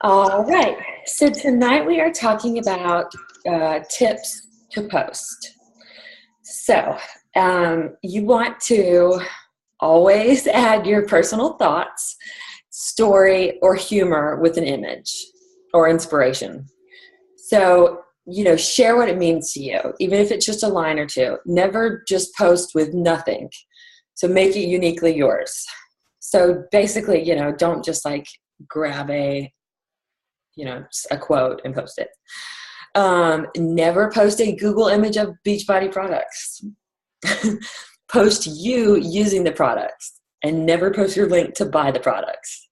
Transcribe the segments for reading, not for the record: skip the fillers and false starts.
All right. So tonight we are talking about tips to post. So you want to always add your personal thoughts, story, or humor with an image or inspiration. So, share what it means to you, even if it's just a line or two. Never just post with nothing. So make it uniquely yours. So basically, don't just like grab a quote and post it. Never post a Google image of Beachbody products. Post you using the products and never post your link to buy the products.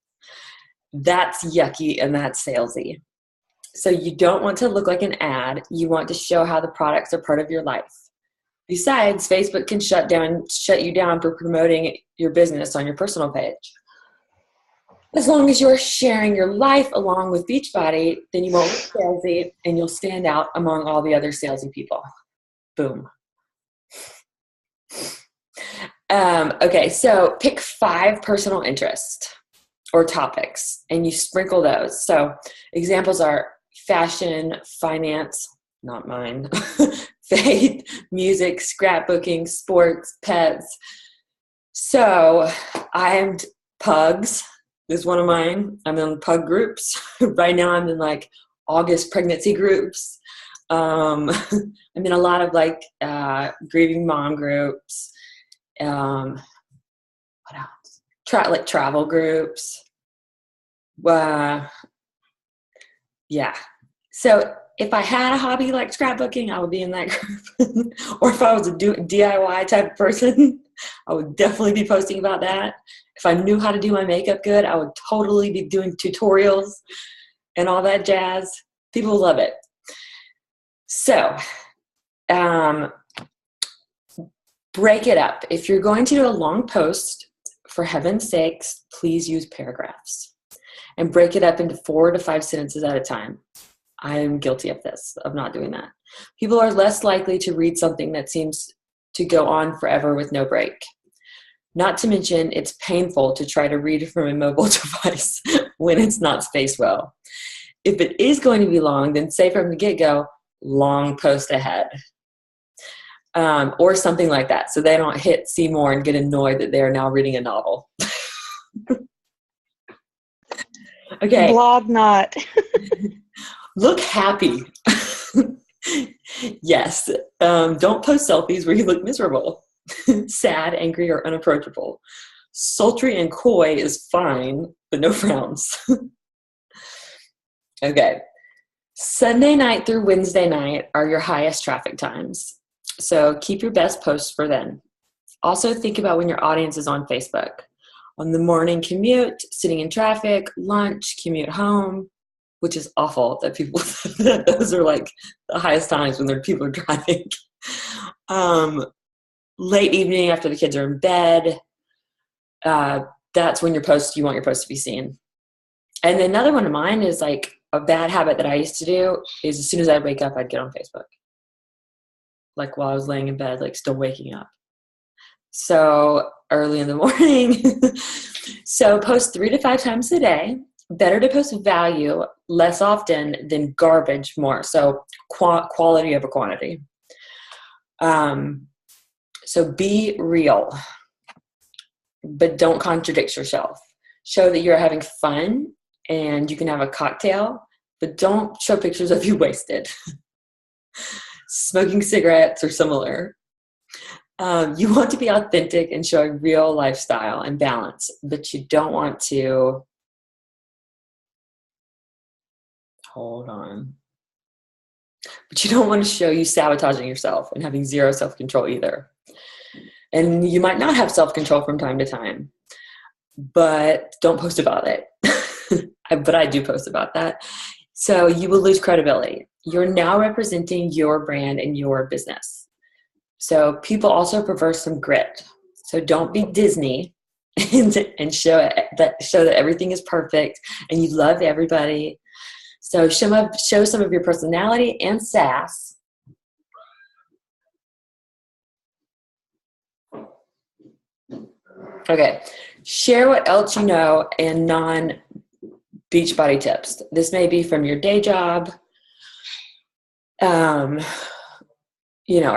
That's yucky and that's salesy. So you don't want to look like an ad. You want to show how the products are part of your life. Besides, Facebook can shut you down for promoting your business on your personal page. As long as you're sharing your life along with Beachbody, then you won't look salesy and you'll stand out among all the other salesy people. Boom. Okay, so pick 5 personal interests or topics and you sprinkle those. So examples are fashion, finance, not mine, faith, music, scrapbooking, sports, pets. So I'm pugs is one of mine. I'm in pug groups. Right now I'm in like August pregnancy groups. I'm in a lot of like grieving mom groups. What else? Like travel groups. Yeah. So if I had a hobby like scrapbooking, I would be in that group. Or if I was a DIY type of person, I would definitely be posting about that. If I knew how to do my makeup good, I would totally be doing tutorials and all that jazz. People love it. So, break it up. If you're going to do a long post, for heaven's sakes, please use paragraphs and break it up into 4 to 5 sentences at a time. I am guilty of this, of not doing that. People are less likely to read something that seems to go on forever with no break. Not to mention, it's painful to try to read from a mobile device when it's not spaced well. If it is going to be long, then say from the get-go, long post ahead. Or something like that, so they don't hit see more and get annoyed that they're now reading a novel. Okay. Blog not. Look happy. Yes. Don't post selfies where you look miserable, sad, angry, or unapproachable. Sultry and coy is fine, but no frowns. Okay. Sunday night through Wednesday night are your highest traffic times. So keep your best posts for then. Also think about when your audience is on Facebook. On the morning commute, sitting in traffic, lunch, commute home, which is awful that people, those are like the highest times when people are driving. Late evening after the kids are in bed, that's when you want your post to be seen. And another one of mine is like a bad habit that I used to do is as soon as I'd wake up, I'd get on Facebook. Like while I was laying in bed, like still waking up. So early in the morning. So post 3 to 5 times a day. Better to post value less often than garbage more. So quality over quantity. So be real, but don't contradict yourself. Show that you're having fun and you can have a cocktail, but don't show pictures of you wasted. Smoking cigarettes or similar. You want to be authentic and show a real lifestyle and balance, but you don't want to, but you don't want to show you sabotaging yourself and having zero self-control either. And you might not have self-control from time to time, but don't post about it. But I do post about that. So you will lose credibility. You're now representing your brand and your business. So people also prefer some grit. So don't be Disney and show that everything is perfect and you love everybody. So show some of your personality and sass. Okay. Share what else you know and Beachbody tips. This may be from your day job. Are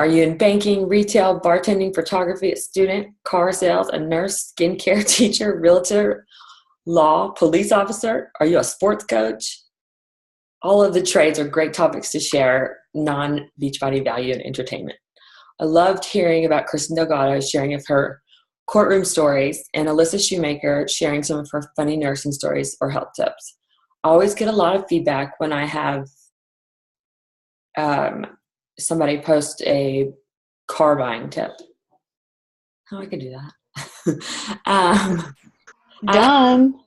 you in banking, retail, bartending, photography, a student, car sales, a nurse, skincare teacher, realtor, law, police officer? Are you a sports coach? All of the trades are great topics to share non-Beachbody value and entertainment. I loved hearing about Kristen Delgado sharing of her courtroom stories and Alyssa Shoemaker sharing some of her funny nursing stories or health tips. I always get a lot of feedback when I have somebody post a car buying tip. Oh, I could do that. Done.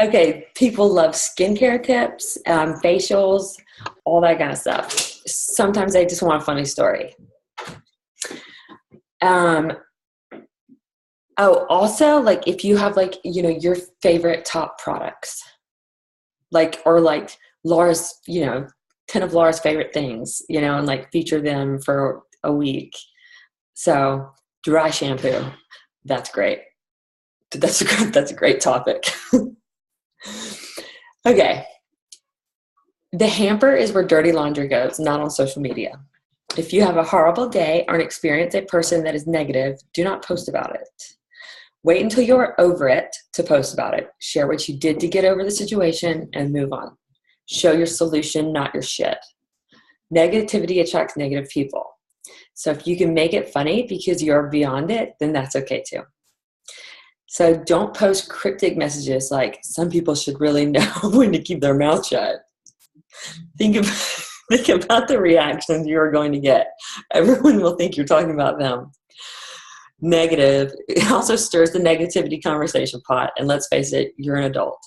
Okay, people love skincare tips, facials, all that kind of stuff. Sometimes they just want a funny story. Also, like if you have your favorite top products, or Laura's, 10 of Laura's favorite things, and feature them for a week. So dry shampoo, that's great. That's a great topic. Okay. The hamper is where dirty laundry goes, not on social media. If you have a horrible day or experience a person that is negative, do not post about it. Wait until you're over it to post about it. Share what you did to get over the situation and move on. Show your solution, not your shit. Negativity attracts negative people. So if you can make it funny because you're beyond it, then that's okay too. So don't post cryptic messages like some people should really know when to keep their mouth shut. Think about the reactions you're going to get. Everyone will think you're talking about them. Negative. It also stirs the negativity conversation pot. And let's face it, you're an adult.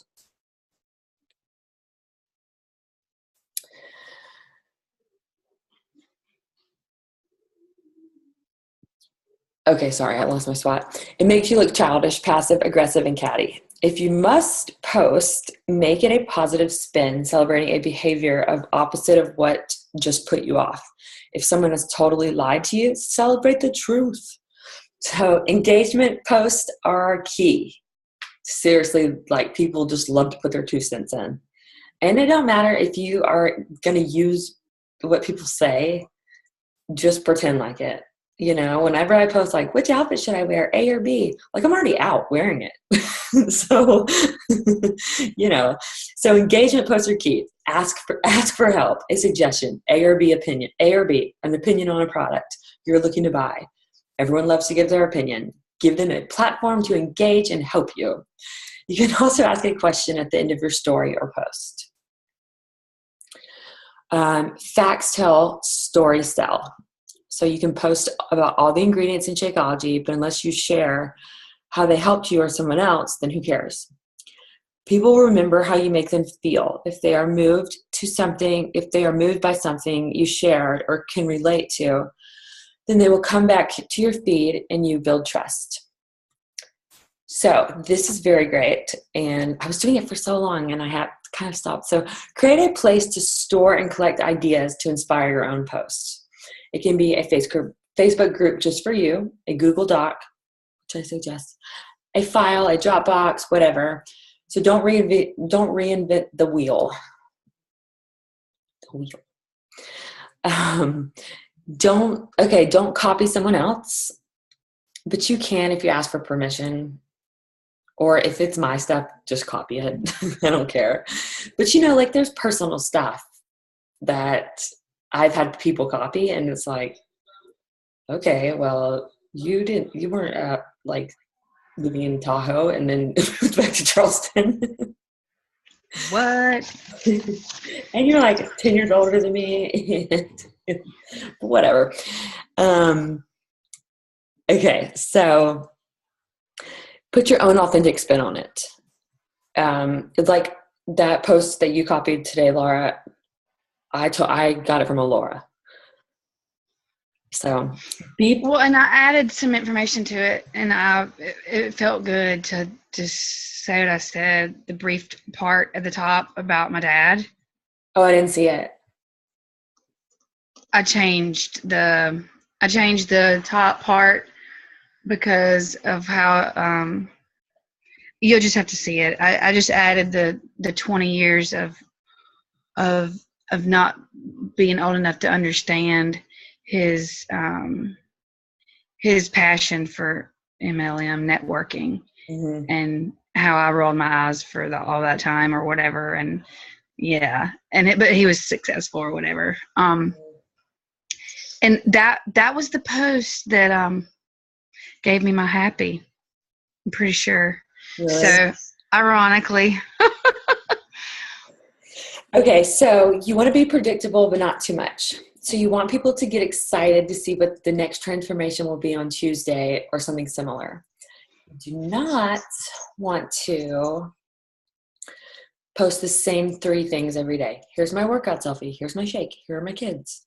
Okay, sorry, I lost my spot. It makes you look childish, passive, aggressive, and catty. If you must post, make it a positive spin, celebrating a behavior of opposite of what just put you off. If someone has totally lied to you, celebrate the truth. So engagement posts are key. Seriously, people just love to put their 2 cents in. And it don't matter if you are going to use what people say, just pretend like it. Whenever I post which outfit should I wear, A or B? I'm already out wearing it. So, so engagement posts are key. Ask for help, a suggestion, A or B opinion, A or B, an opinion on a product you're looking to buy. Everyone loves to give their opinion. Give them a platform to engage and help you. You can also ask a question at the end of your story or post. Facts tell, stories sell. So you can post about all the ingredients in Shakeology, but unless you share how they helped you or someone else, then who cares? People will remember how you make them feel. If they are moved by something you shared or can relate to, then they will come back to your feed and you build trust. So this is very great. And I was doing it for so long and I have kind of stopped. So create a place to store and collect ideas to inspire your own posts. It can be a Facebook group just for you, a Google Doc, which I suggest, a file, a Dropbox, whatever. So don't reinvent the wheel. Don't copy someone else, but you can if you ask for permission. Or if it's my stuff, just copy it. I don't care. But there's personal stuff that I've had people copy, and it's okay, well, you weren't living in Tahoe and then moved back to Charleston. What? And you're 10 years older than me. Whatever. Okay, so put your own authentic spin on it. It's like that post that you copied today, Laura. I got it from a Laura. So well, and I added some information to it, and it felt good to just say what I said. The brief part at the top about my dad. Oh, I didn't see it. I changed the top part because of how You'll just have to see it. I just added the 20 years of not being old enough to understand his passion for MLM networking, Mm-hmm. and how I rolled my eyes for all that time or whatever. And yeah, but he was successful or whatever. And that was the post that gave me my happy. I'm pretty sure. Really? So ironically. Okay, so you want to be predictable, but not too much. So you want people to get excited to see what the next transformation will be on Tuesday or something similar. You do not want to post the same 3 things every day. Here's my workout selfie. Here's my shake. Here are my kids.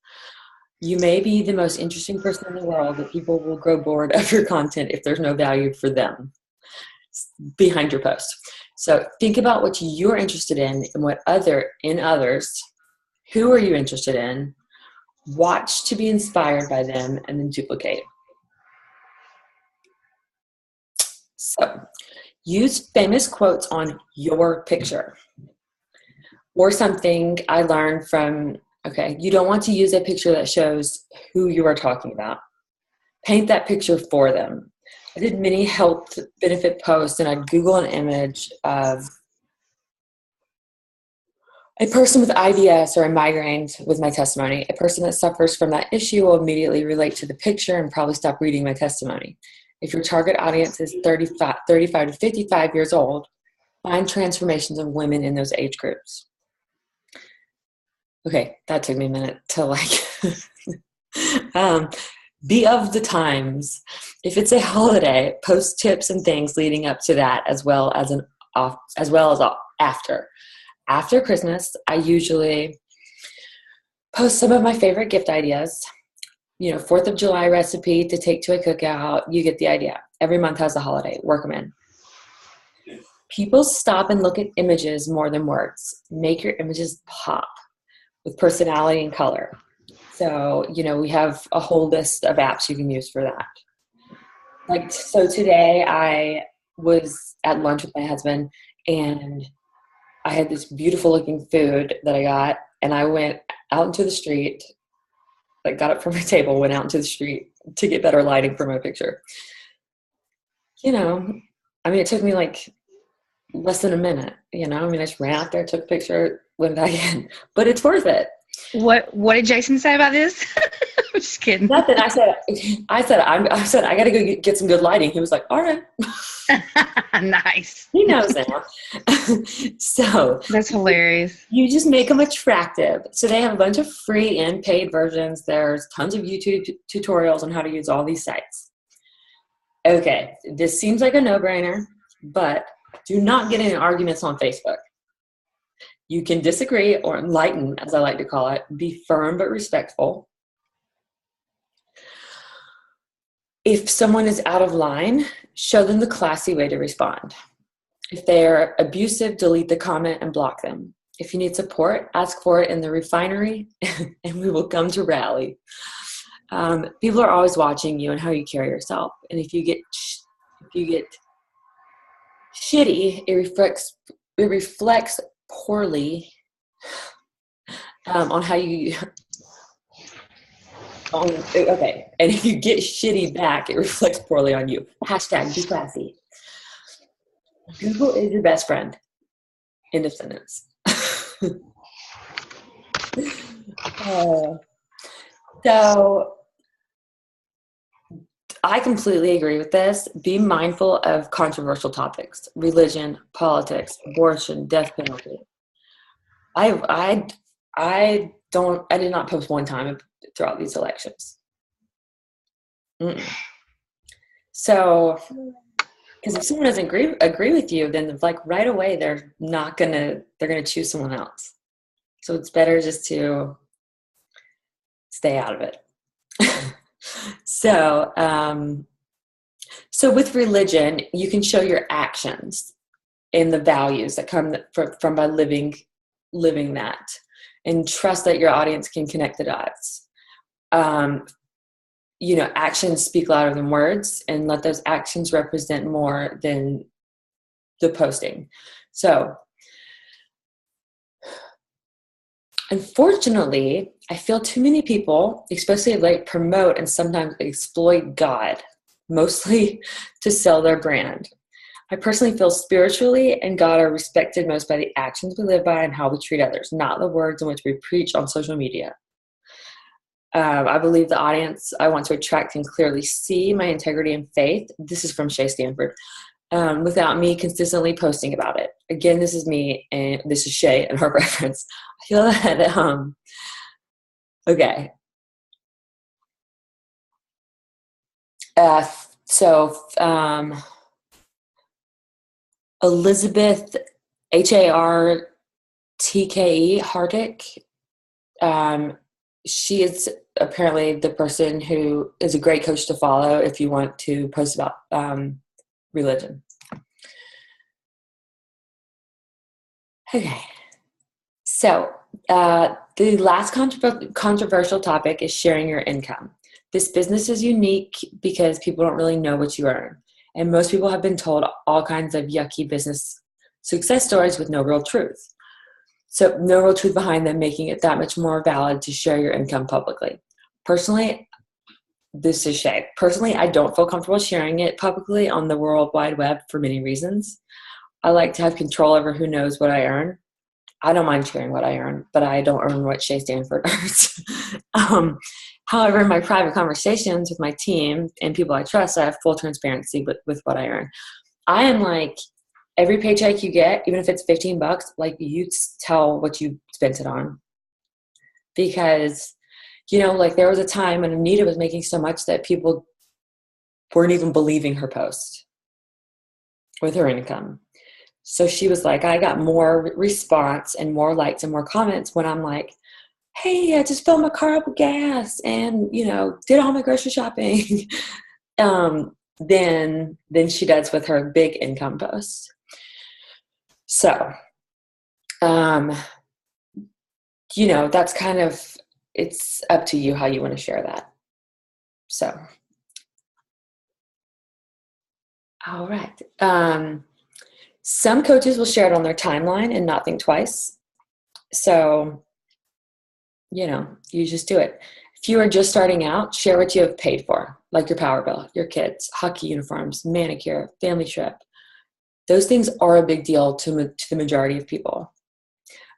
You may be the most interesting person in the world, but people will grow bored of your content if there's no value for them behind your post. So think about what you're interested in and what others. Who are you interested in? Watch to be inspired by them and then duplicate. So use famous quotes on your picture. Or something I learned from, you don't want to use a picture that shows who you are talking about. Paint that picture for them. I did many health benefit posts, and I'd Google an image of a person with IBS or a migraine with my testimony. A person that suffers from that issue will immediately relate to the picture and probably stop reading my testimony. If your target audience is 35 to 55 years old, find transformations of women in those age groups. Okay, that took me a minute to be of the times. If it's a holiday, post tips and things leading up to that, as well as after. After Christmas, I usually post some of my favorite gift ideas. 4th of July recipe to take to a cookout. You get the idea. Every month has a holiday. Work them in. People stop and look at images more than words. Make your images pop with personality and color. So, we have a whole list of apps you can use for that. So today I was at lunch with my husband, and I had this beautiful looking food that I got, and I went out into the street, got up from my table, went out into the street to get better lighting for my picture. It took me less than a minute, I just ran out there, took a picture, went back in, but it's worth it. What did Jason say about this? I'm just kidding. Nothing. I said, I got to go get some good lighting. He was like, all right. Nice. He knows now. So that's hilarious. You just make them attractive. So they have a bunch of free and paid versions. There's tons of YouTube tutorials on how to use all these sites. Okay, this seems like a no-brainer, but do not get in arguments on Facebook. You can disagree or enlighten, as I like to call it. Be firm but respectful. If someone is out of line, show them the classy way to respond. If they're abusive, delete the comment and block them. If you need support, ask for it in the refinery, and we will come to rally. People are always watching you and how you carry yourself. And if you get shitty, it reflects poorly on how you. Okay, and if you get shitty back, it reflects poorly on you. Hashtag be classy. Google is your best friend. End of sentence. So I completely agree with this. Be mindful of controversial topics: religion, politics, abortion, death penalty. I did not post one time throughout these elections. So, because if someone doesn't agree with you, then right away they're gonna choose someone else. So it's better just to stay out of it. So with religion, you can show your actions and the values that come from by living that, and trust that your audience can connect the dots. Actions speak louder than words, and let those actions represent more than the posting. So unfortunately, I feel too many people, especially like promote and sometimes exploit God, mostly to sell their brand. I personally feel spiritually and God are respected most by the actions we live by and how we treat others, not the words in which we preach on social media. I believe the audience I want to attract can clearly see my integrity and faith. This is from Shay Stanford. Without me consistently posting about it. Again, this is me and this is Shay and her reference. I feel that, okay. So Elizabeth Hartke, Hardick, she is apparently the person who is a great coach to follow if you want to post about religion. Okay, so the last controversial topic is sharing your income. This business is unique because people don't really know what you earn. And most people have been told all kinds of yucky business success stories with no real truth. So no real truth behind them, making it that much more valid to share your income publicly. Personally, this is Shay. Personally, I don't feel comfortable sharing it publicly on the World Wide Web for many reasons. I like to have control over who knows what I earn. I don't mind sharing what I earn, but I don't earn what Shay Stanford earns. However, in my private conversations with my team and people I trust, I have full transparency with what I earn. I am like, every paycheck you get, even if it's $15, like you tell what you spent it on. Because, like there was a time when Anita was making so much that people weren't even believing her post with her income. So she was like, I got more response and more likes and more comments when I'm like, hey, I just filled my car up with gas and, did all my grocery shopping. Than she does with her big income posts. So, that's kind of, it's up to you how you want to share that. So, all right. Some coaches will share it on their timeline and not think twice. So, you just do it. If you are just starting out, share what you have paid for, like your power bill, your kids, hockey uniforms, manicure, family trip. Those things are a big deal to the majority of people.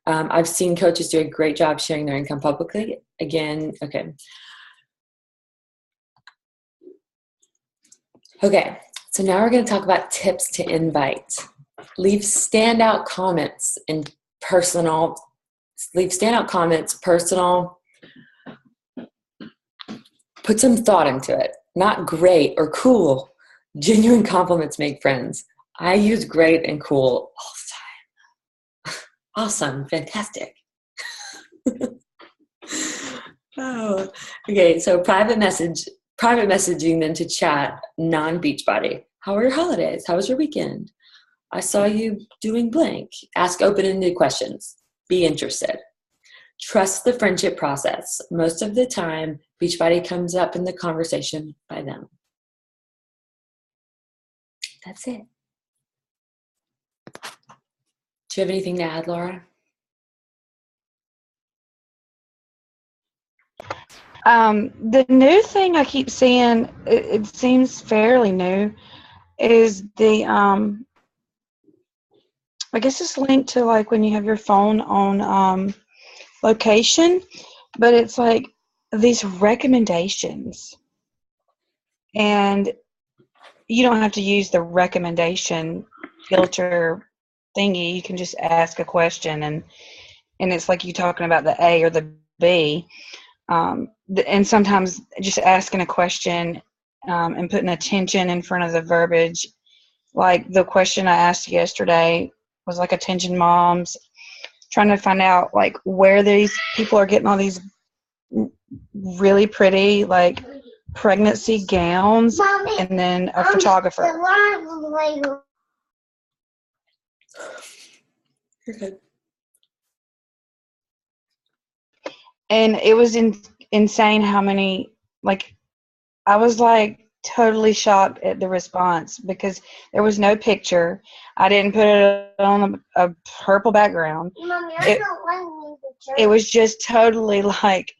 I've seen coaches do a great job sharing their income publicly. Again, okay. Okay, so now we're going to talk about tips to invite. Leave standout comments, personal. Put some thought into it. Not great or cool. Genuine compliments make friends. I use great and cool all the time. Awesome, fantastic. Oh, okay. So private messaging then to chat, non-Beachbody. How are your holidays? How was your weekend? I saw you doing blank. Ask open-ended questions. Be interested. Trust the friendship process. Most of the time, Beachbody comes up in the conversation by them. That's it. Do you have anything to add, Laura? The new thing I keep seeing, it seems fairly new, is the I guess it's linked to like when you have your phone on location, but it's like these recommendations, and you don't have to use the recommendation filter thingy. You can just ask a question, and it's like you talking about the A or the B. And sometimes just asking a question and putting attention in front of the verbiage. Like the question I asked yesterday was like attention moms, trying to find out like where these people are getting all these really pretty like pregnancy gowns. Mommy, and then a photographer. You're good. And it was insane how many, like, I was like, totally shocked at the response because there was no picture. I didn't put it on a purple background. Mommy, It, don't want me it was just totally like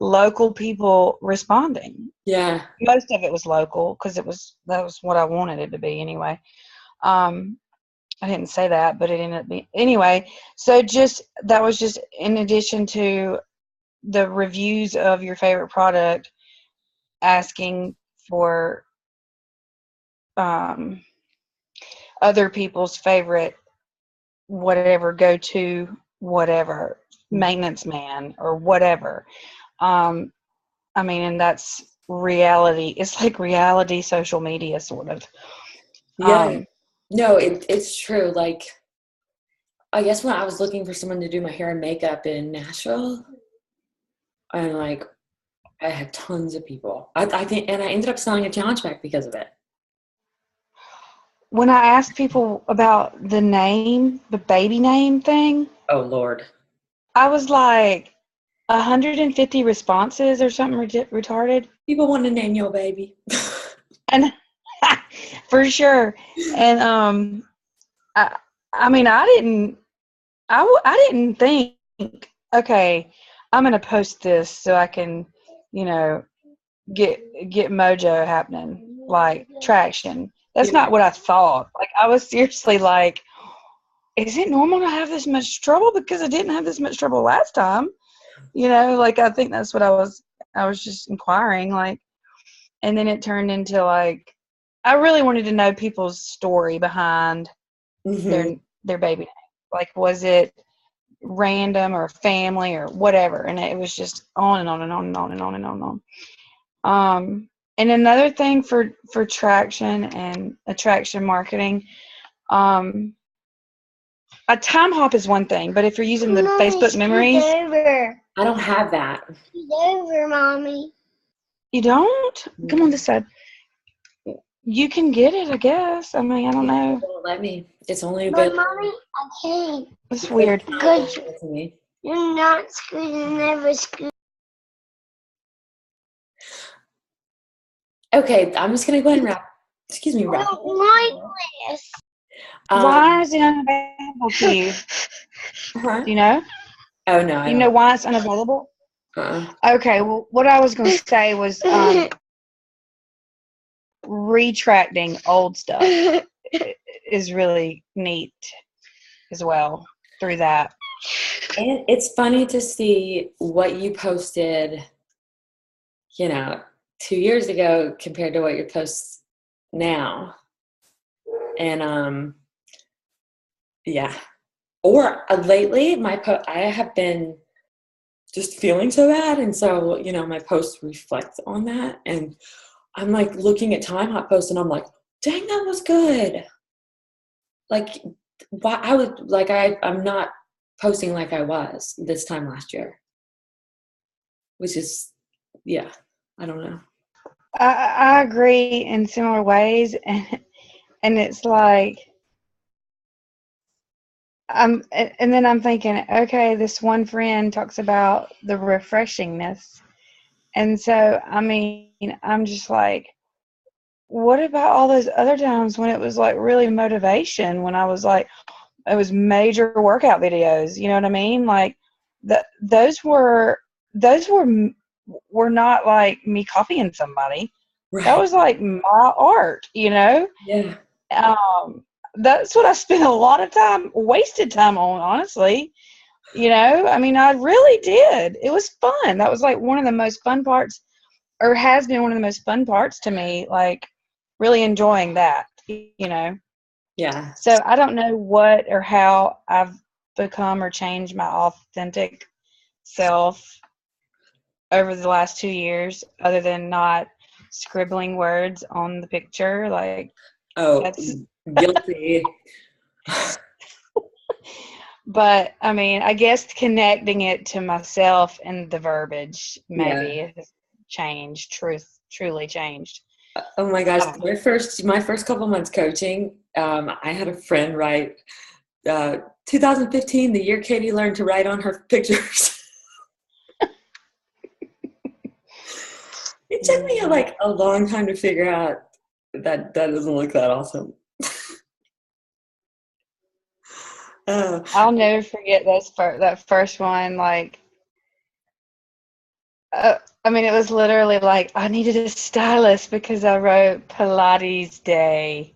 local people responding. Yeah. Most of it was local because that was what I wanted it to be anyway. I didn't say that, but it ended up being anyway. So that was just in addition to the reviews of your favorite product, asking for other people's favorite whatever go-to whatever maintenance man or whatever. I mean, and that's reality. It's like reality social media sort of. Yeah. No, it's true. Like, I guess when I was looking for someone to do my hair and makeup in Nashville, and like I had tons of people. I think, and I ended up selling a challenge pack because of it. When I asked people about the name, the baby name thing, Oh Lord. I was like 150 responses or something retarded. People want to name your baby. And for sure. And I mean, I didn't think, okay, I'm gonna post this so I can, get mojo happening, like traction. That's Yeah. not what I thought. Like I was seriously like, is it normal to have this much trouble? Because I didn't have this much trouble last time. Like I think that's what I was just inquiring, like, and then it turned into like I really wanted to know people's story behind Mm-hmm. their baby name. Like, was it random or family or whatever? And it was just on and on and on and on and on and on and on. And another thing for traction and attraction marketing, a time hop is one thing, but if you're using the Mommy, Facebook memories, over. I don't have that. Scoot over, Mommy. you don't? Come on this side. You can get it, I guess. I mean, I don't know. It won't let me. It's only But available. Mommy, I can't. It's weird. Good. To me. You're not scooting, never scoot. Okay, I'm just gonna go ahead and wrap. Excuse me, wrap. Like this. Why is it unavailable to you? Uh-huh. Do you know? Oh no, I You don't. know why it's unavailable? Okay, well, what I was going to say was retracting old stuff is really neat as well through that. And it's funny to see what you posted, 2 years ago compared to what you post now. And yeah. Or lately, I have been just feeling so bad, and so my posts reflect on that. And I'm like looking at Time Hop posts, and I'm like, dang, that was good. Like, why I would like I'm not posting like I was this time last year, which is, yeah, I don't know. I agree in similar ways, and it's like and then I'm thinking, okay, this one friend talks about the refreshingness, and so I mean, I'm just like, what about all those other times when it was like really motivation? When I was like, it was major workout videos. You know what I mean? Like those were not like me copying somebody. Right. That was like my art, Yeah. That's what I spent a lot of wasted time on, honestly. I mean, I really did. It was fun. That was like one of the most fun parts, or has been one of the most fun parts to me, like really enjoying that, Yeah. So I don't know what or how I've become or changed my authentic self over the last 2 years, other than not scribbling words on the picture. Like, that's guilty. But I mean, I guess connecting it to myself and the verbiage maybe has changed, truly changed. Oh my gosh, my first couple months coaching, I had a friend write 2015, the year Katie learned to write on her pictures. It took me like a long time to figure out that doesn't look that awesome. I'll never forget that first one. Like, I mean, it was literally like I needed a stylist because I wrote Pilates Day.